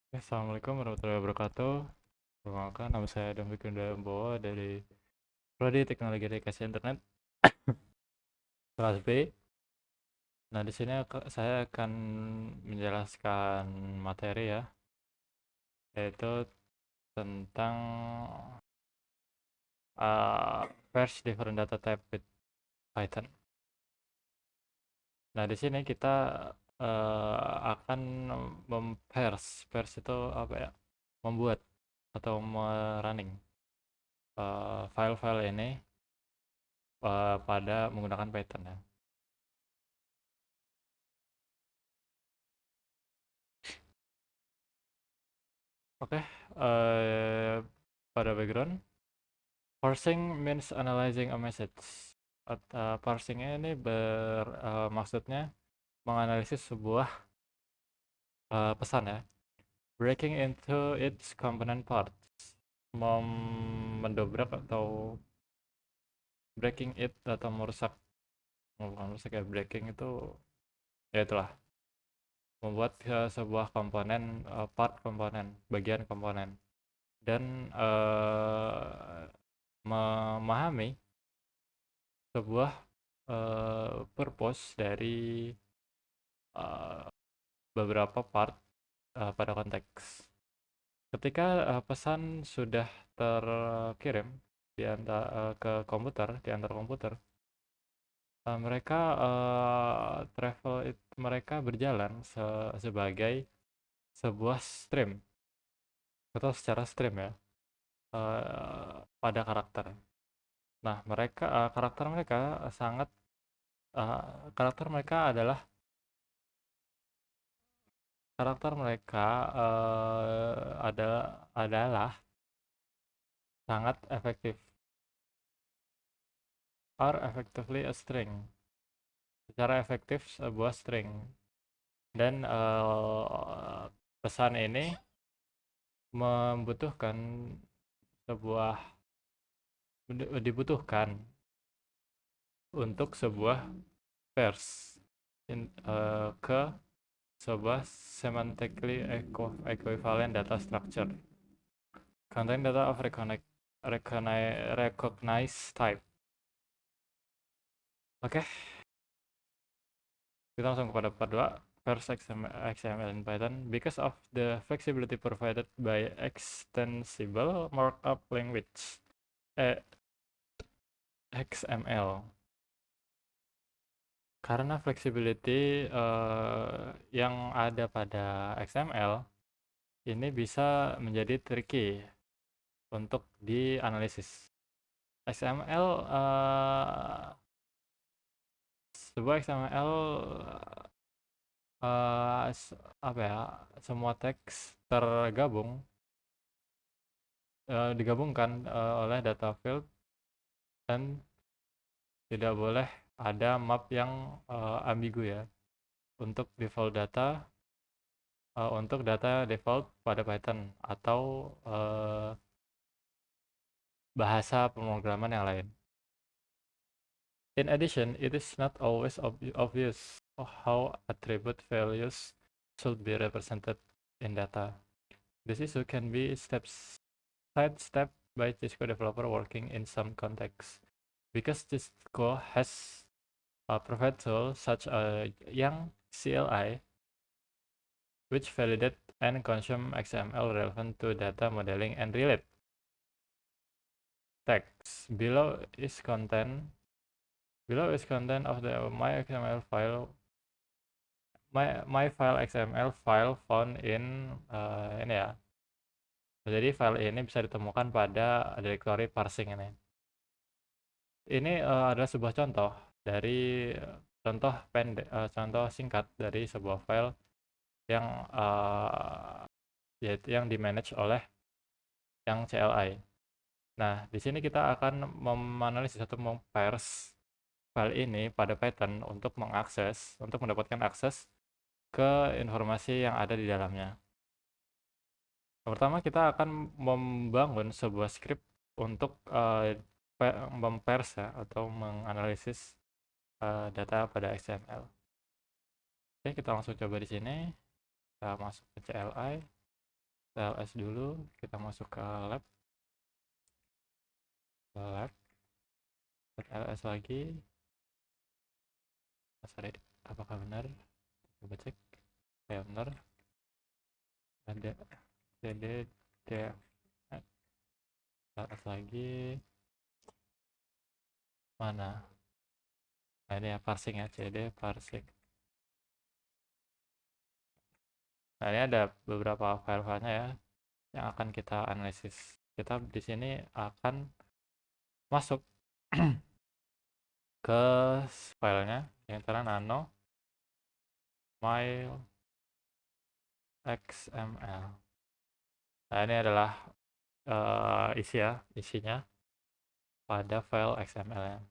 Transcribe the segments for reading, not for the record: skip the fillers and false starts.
Assalamualaikum warahmatullahi wabarakatuh. Perkenalkan, nama saya Dominic Bowo dari Prodi Teknologi Aplikasi Internet kelas B. Nah, di sini saya akan menjelaskan materi ya, yaitu tentang Parse different data type with Python. Nah, di sini kita akan parse itu apa ya? Membuat atau merunning file-file ini pada menggunakan Python ya. Oke, pada background, parsing means analyzing a message. Parsing ini maksudnya menganalisis sebuah pesan ya, breaking into its component parts, mendobrak atau breaking it atau merusak, bukan merusak ya, breaking itu ya itulah, membuat sebuah komponen, part komponen, bagian komponen, dan memahami sebuah purpose dari uh, beberapa part pada konteks. Ketika pesan sudah terkirim ke komputer, di antar komputer, mereka mereka berjalan sebagai sebuah stream atau secara stream ya, pada karakter. Nah, karakter mereka sangat karakter mereka adalah karakter mereka adalah sangat efektif, are effectively a string, secara efektif sebuah string, dan pesan ini membutuhkan sebuah dibutuhkan untuk sebuah pairs ke sebuah semantically equivalent data structure contain data of recognize type. Oke, kita langsung kepada part 2. Parse XML in Python because of the flexibility provided by extensible markup language XML. Karena flexibility yang ada pada XML ini bisa menjadi tricky untuk dianalisis. XML sebuah XML apa ya, semua teks digabungkan oleh data field, dan tidak boleh ada map yang ambigu ya untuk untuk data default pada Python atau bahasa pemrograman yang lain. In addition, it is not always obvious how attribute values should be represented in data. This issue can be sidestepped by Cisco developer working in some contexts, because Cisco has a provide tool such as Young CLI, which validate and consume XML relevant to data modeling and relate text. Below is content of the my XML file my file XML file found in ini ya. Jadi file ini bisa ditemukan pada directory parsing ini. Ini adalah sebuah contoh dari contoh singkat dari sebuah file yang yaitu yang dimanage oleh yang CLI. Nah, di sini kita akan menganalisis atau memparse file ini pada Python untuk mendapatkan akses ke informasi yang ada di dalamnya. Pertama, kita akan membangun sebuah script untuk memparse ya, atau menganalisis data pada XML. Oke, kita langsung coba di sini. Kita masuk ke CLI. ls dulu, kita masuk ke lab, ls lagi. Sorry, apakah benar? Coba cek. Ya benar, ada cd df ls lagi, mana? Nah ini ya parsing ya, cd parsing. Nah ini ada beberapa file-filenya ya yang akan kita analisis. Kita di sini akan masuk ke filenya yang antara nano my xml. Nah ini adalah isinya pada file xml nya.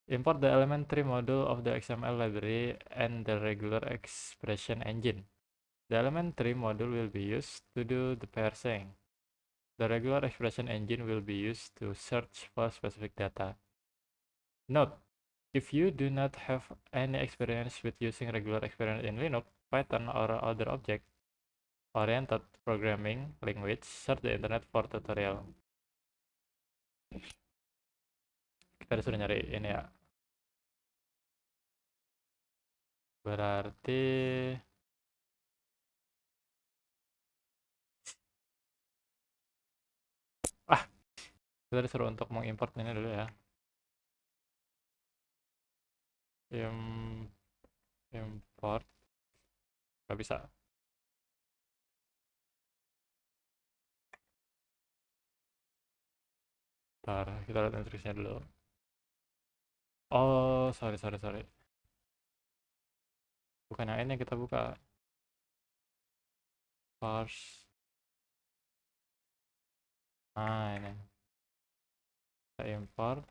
Import the elementary module of the XML library and the regular expression engine. The elementary module will be used to do the parsing. The regular expression engine will be used to search for specific data. Note: if you do not have any experience with using regular expression in Linux, Python, or other object-oriented programming language, search the internet for tutorial. Kita disuruh nyari ini ya. Berarti kita disuruh untuk mengimport ini dulu ya. Import nggak bisa. Ntar kita lihat instruksinya dulu. Oh, sorry. Bukan yang ini yang kita buka. Parse. Nah, ini. Kita import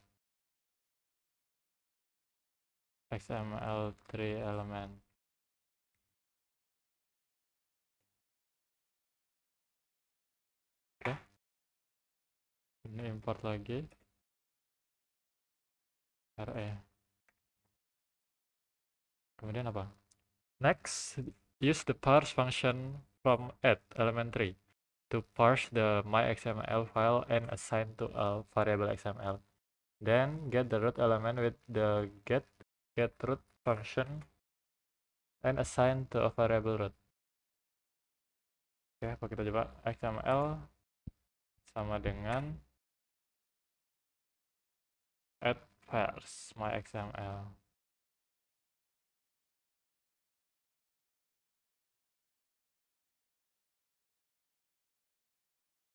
XML3 element. Oke. Ini import lagi. RE. Kemudian apa? Next, use the parse function from add elementary to parse the myXML file and assign to a variable XML. Then get the root element with the getRoot function and assign to a variable root. Oke, apa kita coba XML sama dengan add parse myXML.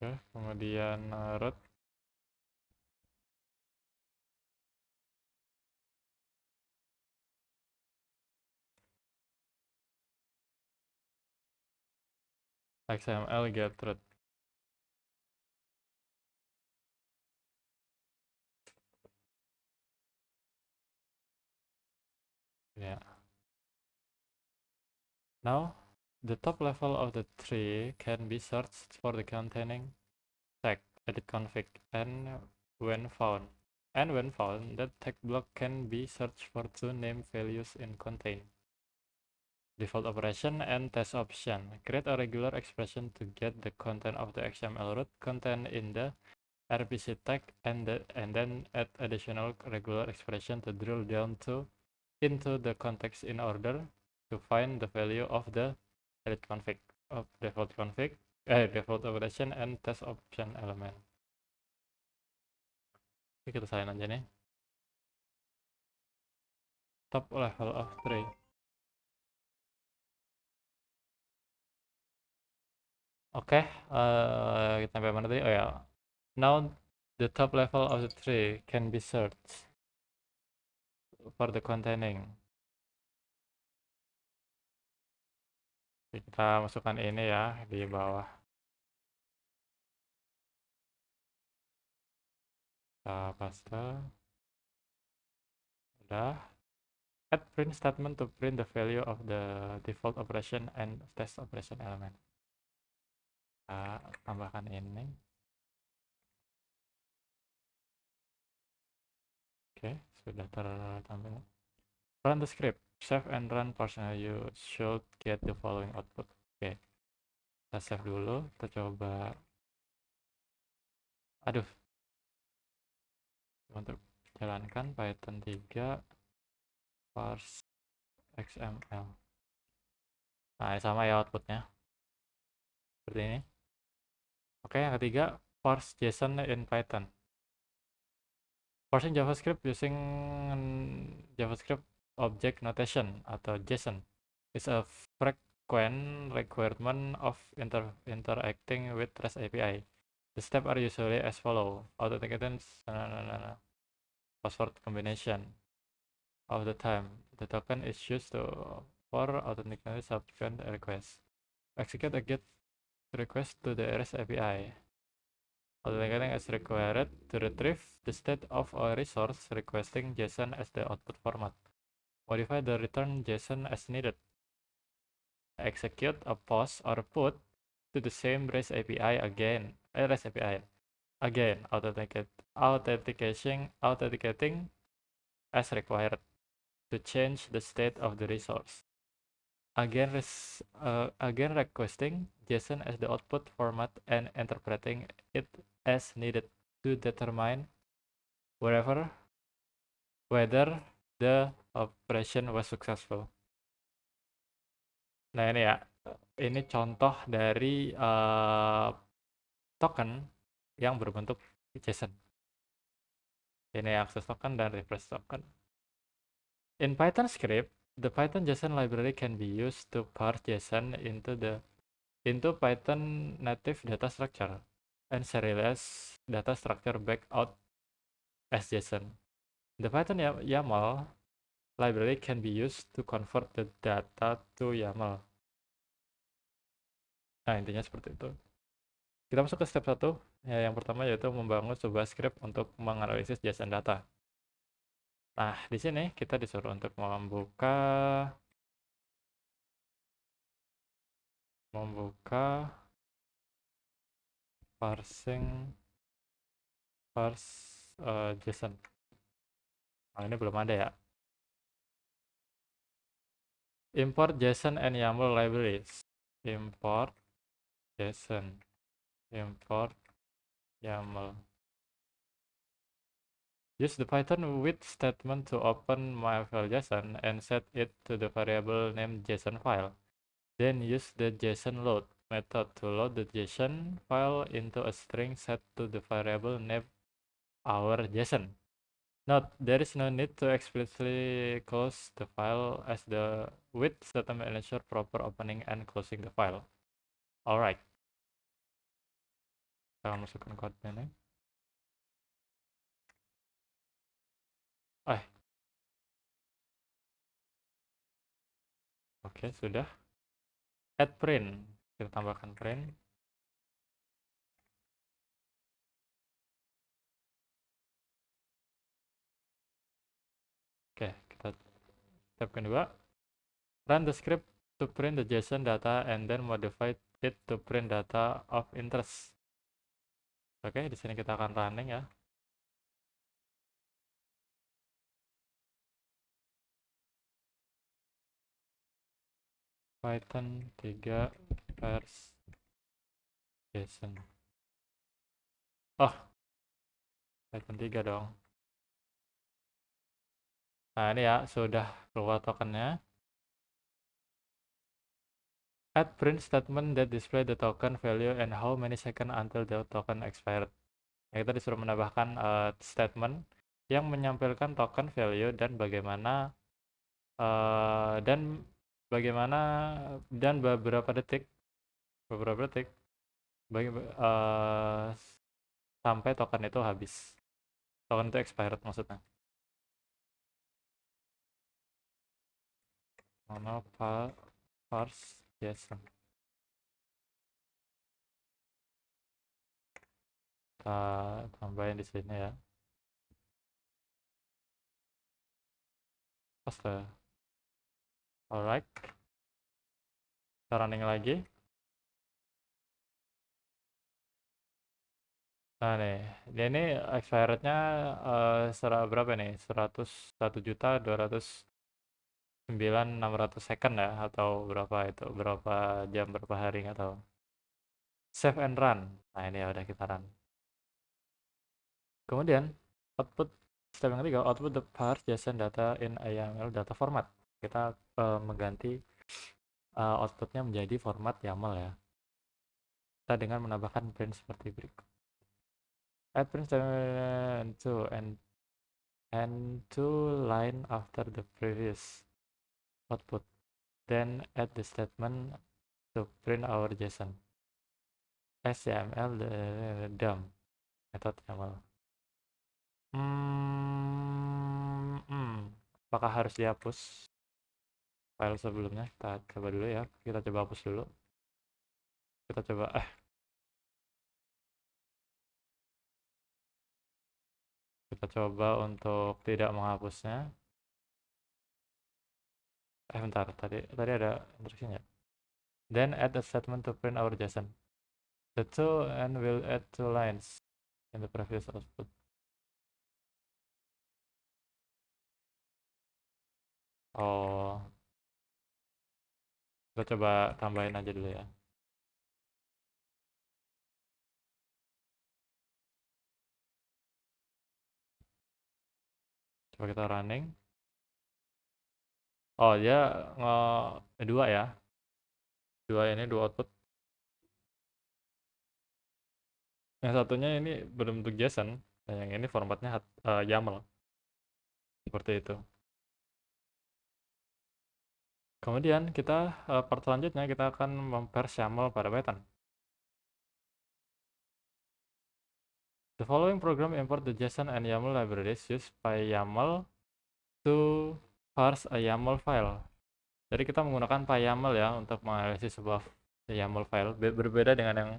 Oke, kemudian root. XML getRoot. Yeah. Now, the top level of the tree can be searched for the containing tag edit config and when found, that tag block can be searched for two name values in contain. Default operation and test option. Create a regular expression to get the content of the XML root content in the RPC tag and then add additional regular expression to drill down into the context in order to find the value of the edit config of default operation and test option element. Oke, kita salin aja nih. Top level of tree. Oke, kita sampai mana tadi? Oh ya. Now the top level of the tree can be searched for the containing. Kita masukkan ini ya di bawah. Kita paste. Udah. Add print statement to print the value of the default operation and test operation element. Kita tambahkan ini. Oke, sudah tertampil. Run the script. Save and run parse. You should get the following output. Oke. Kita save dulu, kita coba. Aduh, untuk jalankan Python 3 parse XML. Nah, ini sama ya outputnya, seperti ini. Oke, yang ketiga, parse JSON in Python. Parsing JavaScript using JavaScript Object Notation atau JSON is a frequent requirement of interacting with REST API. The steps are usually as follow: authentication, password combination. Of the time, the token is used for authenticating subsequent requests. Execute a GET request to the REST API. Authenticating is required to retrieve the state of a resource requesting JSON as the output format. Modify the return JSON as needed. Execute a POST or PUT to the same REST API again. Authenticating as required to change the state of the resource. Again requesting JSON as the output format and interpreting it as needed to determine whether the operation was successful. Nah ini ya, ini contoh dari token yang berbentuk JSON. Ini access token dan refresh token. In Python script, the Python JSON library can be used to parse JSON into Python native data structure and serialize data structure back out as JSON. The Python YAML library can be used to convert the data to YAML. Nah, intinya seperti itu. Kita masuk ke step 1. Ya, yang pertama yaitu membangun sebuah script untuk menganalisis JSON data. Nah, di sini kita disuruh untuk membuka parse JSON. Nah, ini belum ada ya. Import JSON and YAML libraries. Import JSON. Import YAML. Use the Python with statement to open myFile.json and set it to the variable named JSON file. Then use the JSON load method to load the JSON file into a string set to the variable named our JSON. Note, there is no need to explicitly close the file as the with statement ensure proper opening and closing the file. Alright. Kita masukkan code ini. Oke, sudah. Add print. Kita tambahkan print. Oke, kita step kedua. Run the script to print the JSON data and then modify it to print data of interest. Oke, di sini kita akan running ya. Python 3 parse JSON. Oh, Python 3 dong. Nah, ini ya, sudah keluar tokennya. Add print statement that display the token value and how many seconds until the token expired. Ya, kita disuruh menambahkan statement yang menyampaikan token value dan bagaimana dan beberapa detik sampai token itu habis. Token itu expired maksudnya. Parse JSON. Kita tambahin di sini ya. Paste. Alright. Kita running lagi. Nah nih, dia ini expirednya berapa nih? 101.209.600 second ya, atau berapa itu? Berapa jam, berapa hari nggak tahu. Save and run. Nah ini ya udah kita run. Kemudian output step yang ketiga, output the parse JSON data in YAML data format. Kita mengganti outputnya menjadi format YAML ya. Kita dengan menambahkan print seperti berikut. Add print statement to and to line after the previous output. Then add the statement to print our JSON. SYML dump method YAML. Apakah harus dihapus file sebelumnya? Kita coba dulu ya. Kita coba hapus dulu. Kita coba kita coba untuk tidak menghapusnya. Bentar, tadi ada instruksinya. Then add a statement to print our JSON. The two and will add two lines in the previous output. Oh, kita coba tambahin aja dulu ya. Coba kita running. Oh, dia dua ya. Dua output. Yang satunya ini berbentuk JSON, dan yang ini formatnya YAML. Seperti itu. Kemudian kita part selanjutnya kita akan memparse YAML pada Python. The following program import the JSON and YAML libraries used by YAML to parse a YAML file. Jadi kita menggunakan PyYAML ya untuk menganalisis sebuah YAML file, berbeda dengan yang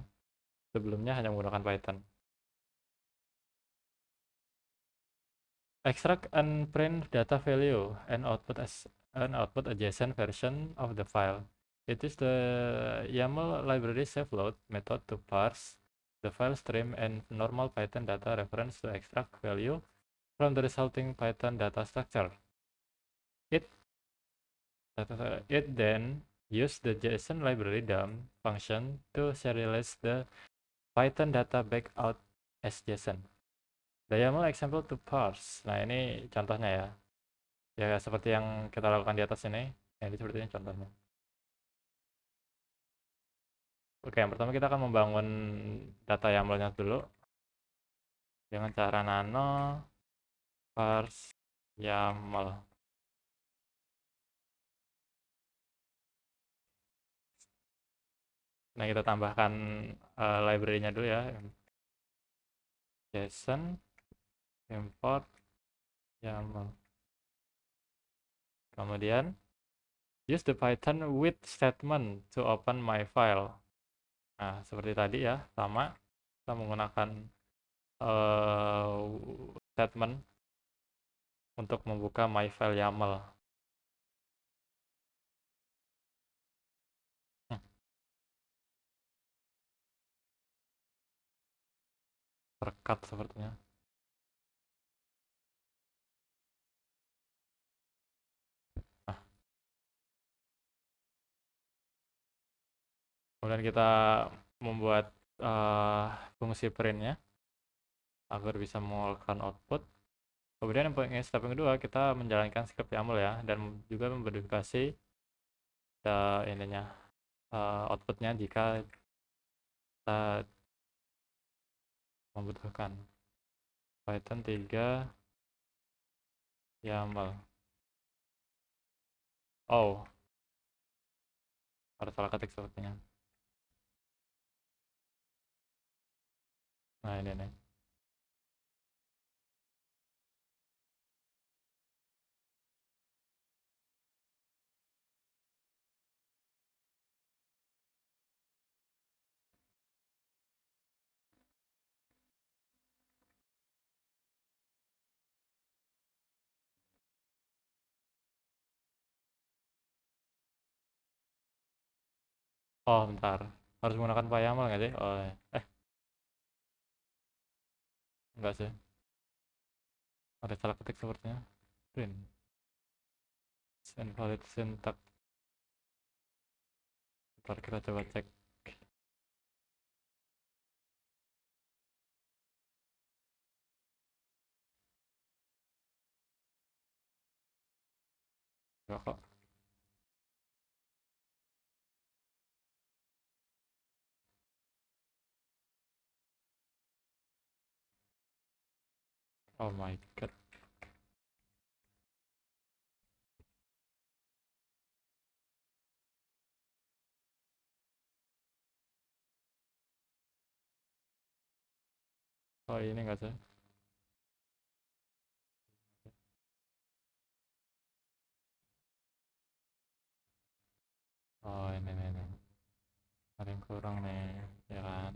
sebelumnya hanya menggunakan Python. Extract and print data value and output a JSON version of the file. It is the YAML library saveload method to parse the file stream and normal Python data reference to extract value from the resulting Python data structure. It then use the JSON library dump function to serialize the Python data back out as JSON. The YAML example to parse. Nah ini contohnya ya. Ya seperti yang kita lakukan di atas ini. Ini seperti ini contohnya. Oke, yang pertama kita akan membangun data YAML-nya dulu dengan cara nano parse YAML. Nah kita tambahkan library-nya dulu ya. JSON import YAML. Kemudian use the Python with statement to open my file. Nah seperti tadi ya, sama kita menggunakan statement untuk membuka my file YAML. Terkat sepertinya. Nah, kemudian kita membuat fungsi printnya agar bisa mengeluarkan output. Kemudian step yang kedua kita menjalankan script YAML ya, dan juga memverifikasi ininya outputnya jika kita membutuhkan. Python 3 YAML. Oh, ada salah ketik sepertinya. Nah ini nih. Oh bentar, harus menggunakan PyYAML nggak sih? Oh, enggak sih, ada salah ketik sepertinya. Print invalid syntax. Ntar kita coba cek. Enggak kok. Oh my god. Oh ini enggak sih? Oh ini. Ada yang kurang nih, ya kan?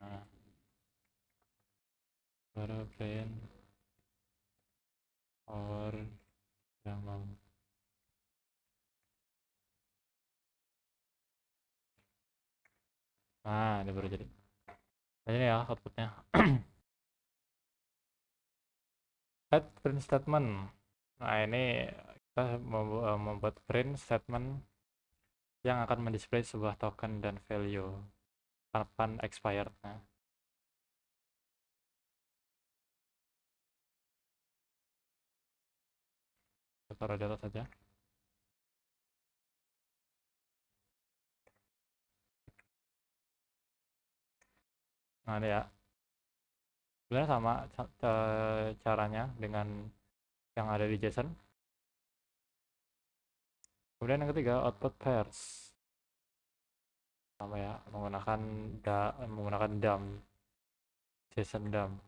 Nah, baru print or YAML. Nah, ini baru jadi. Nah, ini ya outputnya. Add print statement. Nah, ini kita membuat print statement yang akan mendisplay sebuah token dan value kapan expirednya. Kita taruh di atas saja. Nah, ini ya. Sebenarnya sama caranya dengan yang ada di JSON. Kemudian yang ketiga, output pairs. Sama ya, menggunakan dump, JSON dump.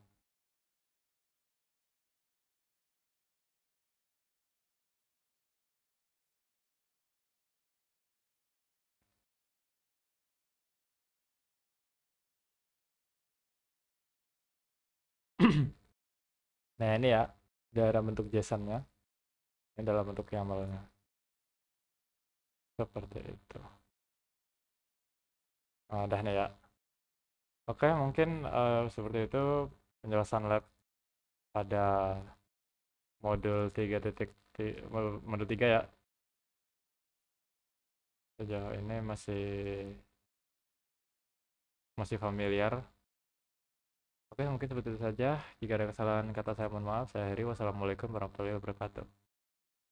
Nah, ini ya, dalam bentuk JSON-nya, ini dalam bentuk YAML-nya. Seperti itu. Nah, udah nih ya. Oke, mungkin seperti itu penjelasan lab pada modul 3 ya. Sejauh ini masih familiar. Oke, mungkin seperti itu saja. Jika ada kesalahan kata saya mohon maaf. Saya Heri. Wassalamualaikum warahmatullahi wabarakatuh.